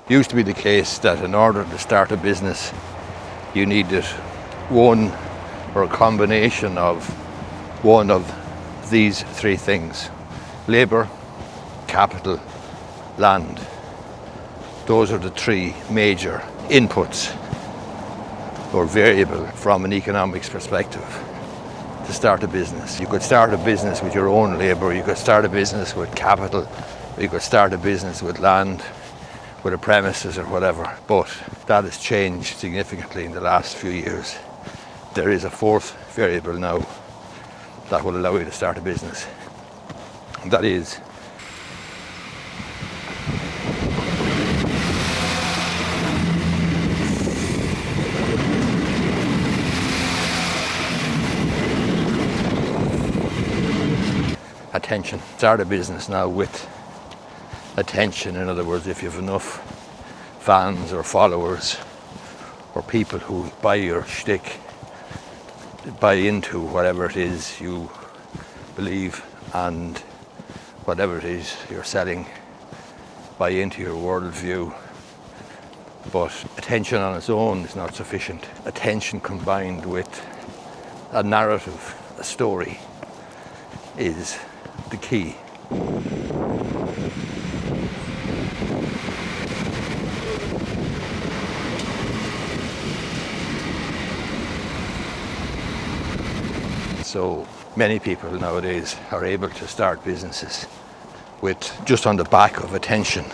Used to be the case that in order to start a business, you needed one or a combination of one of these three things: labour, capital, land. Those are the three major inputs or variable from an economics perspective to start a business. You could start a business with your own labour, you could start a business with capital, you could start a business with land, with a premises or whatever, but that has changed significantly in the last few years. There is a fourth variable now that will allow you to start a business, and that is attention. Start a business now with attention. In other words, if you have enough fans or followers or people who buy your shtick, buy into whatever it is you believe and whatever it is you're selling, buy into your worldview. But attention on its own is not sufficient. Attention combined with a narrative, a story, is the key. So many people nowadays are able to start businesses with just on the back of attention,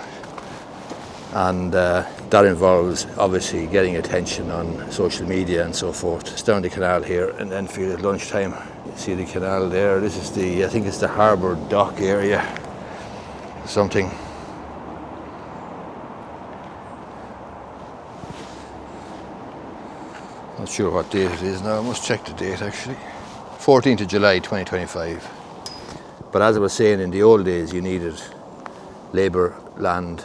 and that involves obviously getting attention on social media and so forth. It's down the canal here in Enfield at lunchtime. You see the canal there. This is I think it's the harbour dock area, something. Not sure what date it is now, I must check the date actually. 14th of July 2025. But as I was saying, in the old days you needed labour, land,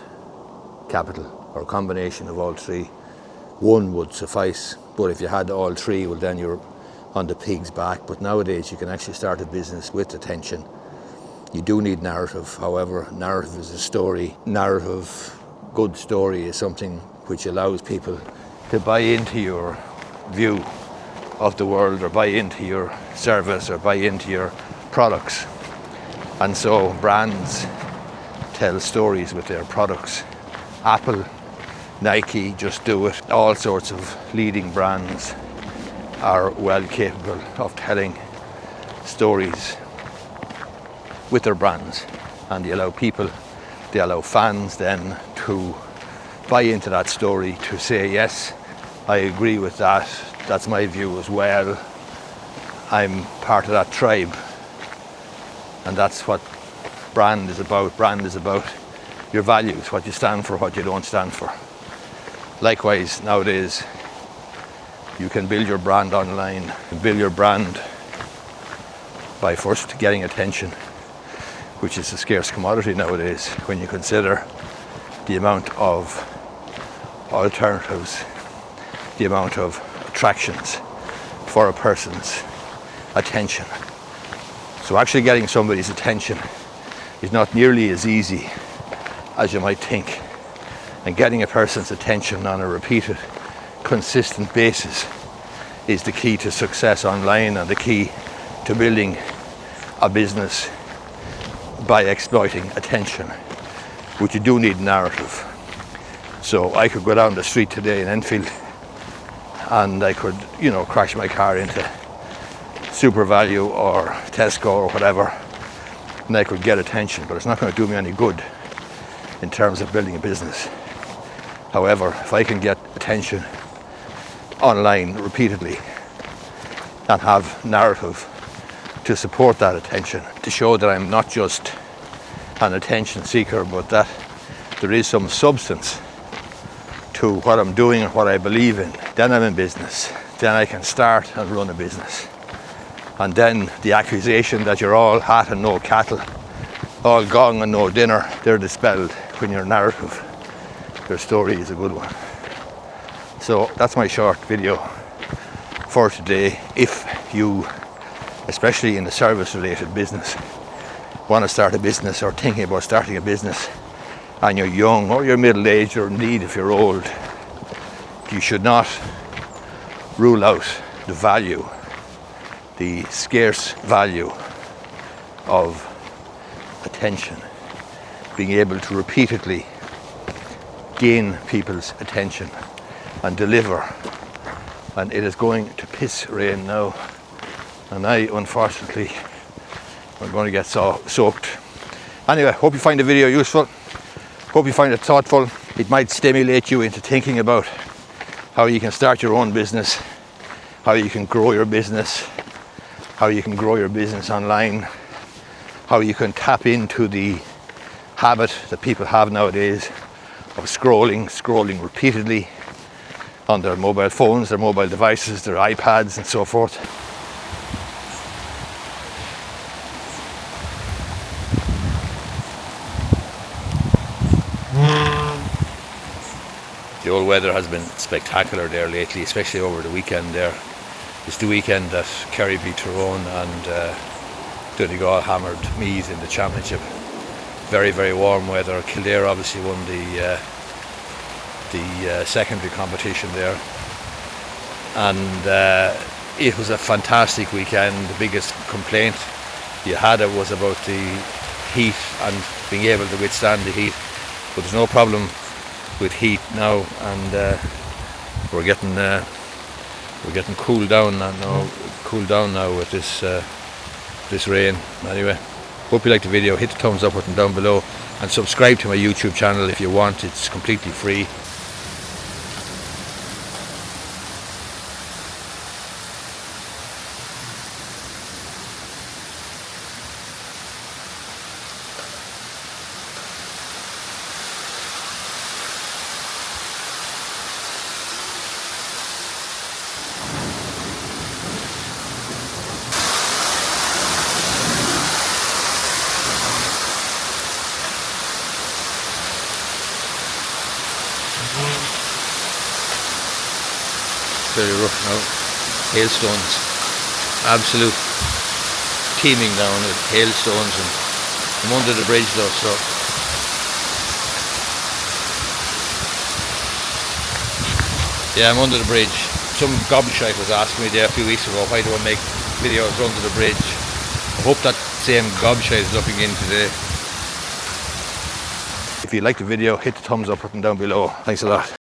capital, or a combination of all three. One would suffice, but if you had all three, well then you're on the pig's back. But nowadays you can actually start a business with attention. You do need narrative, however. Narrative is a story. Narrative, good story, is something which allows people to buy into your view of the world, or buy into your service, or buy into your products. And so brands tell stories with their products. Apple, Nike, Just Do It, all sorts of leading brands are well capable of telling stories with their brands, and they allow fans then to buy into that story, to say, yes, I agree with that, that's my view as well, I'm part of that tribe. And that's what brand is about. Brand is about your values, what you stand for, what you don't stand for. Likewise, nowadays, you can build your brand online, build your brand by first getting attention, which is a scarce commodity nowadays when you consider the amount of alternatives, the amount of attractions for a person's attention. So actually getting somebody's attention is not nearly as easy as you might think. And getting a person's attention on a repeated, consistent basis is the key to success online and the key to building a business by exploiting attention, which you do need narrative. So I could go down the street today in Enfield and I could, crash my car into Super Value or Tesco or whatever, and I could get attention, but it's not going to do me any good in terms of building a business. However, if I can get attention online repeatedly and have narrative to support that attention, to show that I'm not just an attention seeker, but that there is some substance to what I'm doing and what I believe in, then I'm in business. Then I can start and run a business. And then the accusation that you're all hat and no cattle, all gong and no dinner, they're dispelled when your narrative, your story is a good one. So that's my short video for today. If you, especially in the service related business, want to start a business or thinking about starting a business and you're young or you're middle-aged, or indeed if you're old, you should not rule out the value, the scarce value of attention, being able to repeatedly gain people's attention and deliver. And it is going to piss rain now, and I unfortunately am going to get soaked. Anyway, hope you find the video useful, hope you find it thoughtful. It might stimulate you into thinking about how you can start your own business, how you can grow your business, how you can grow your business online, how you can tap into the habit that people have nowadays of scrolling repeatedly on their mobile phones, their mobile devices, their iPads and so forth. The old weather has been spectacular there lately, especially over the weekend there. It's the weekend that Kerry beat Tyrone and Donegal hammered Meath in the championship. Very, very warm weather. Kildare obviously won the secondary competition there, and it was a fantastic weekend. The biggest complaint you had was about the heat and being able to withstand the heat, but there's no problem with heat now, and we're getting cooled down now with this rain. Anyway, hope you liked the video. Hit the thumbs up button down below and subscribe to my YouTube channel if you want. It's completely free. Very rough now. Hailstones, absolute teeming down with hailstones, and I'm under the bridge though, so yeah, I'm under the bridge. Some gobshite was asking me there a few weeks ago, why do I make videos under the bridge? I hope that same gobshite is looking in today. If you liked the video, hit the thumbs up button down below. Thanks a lot.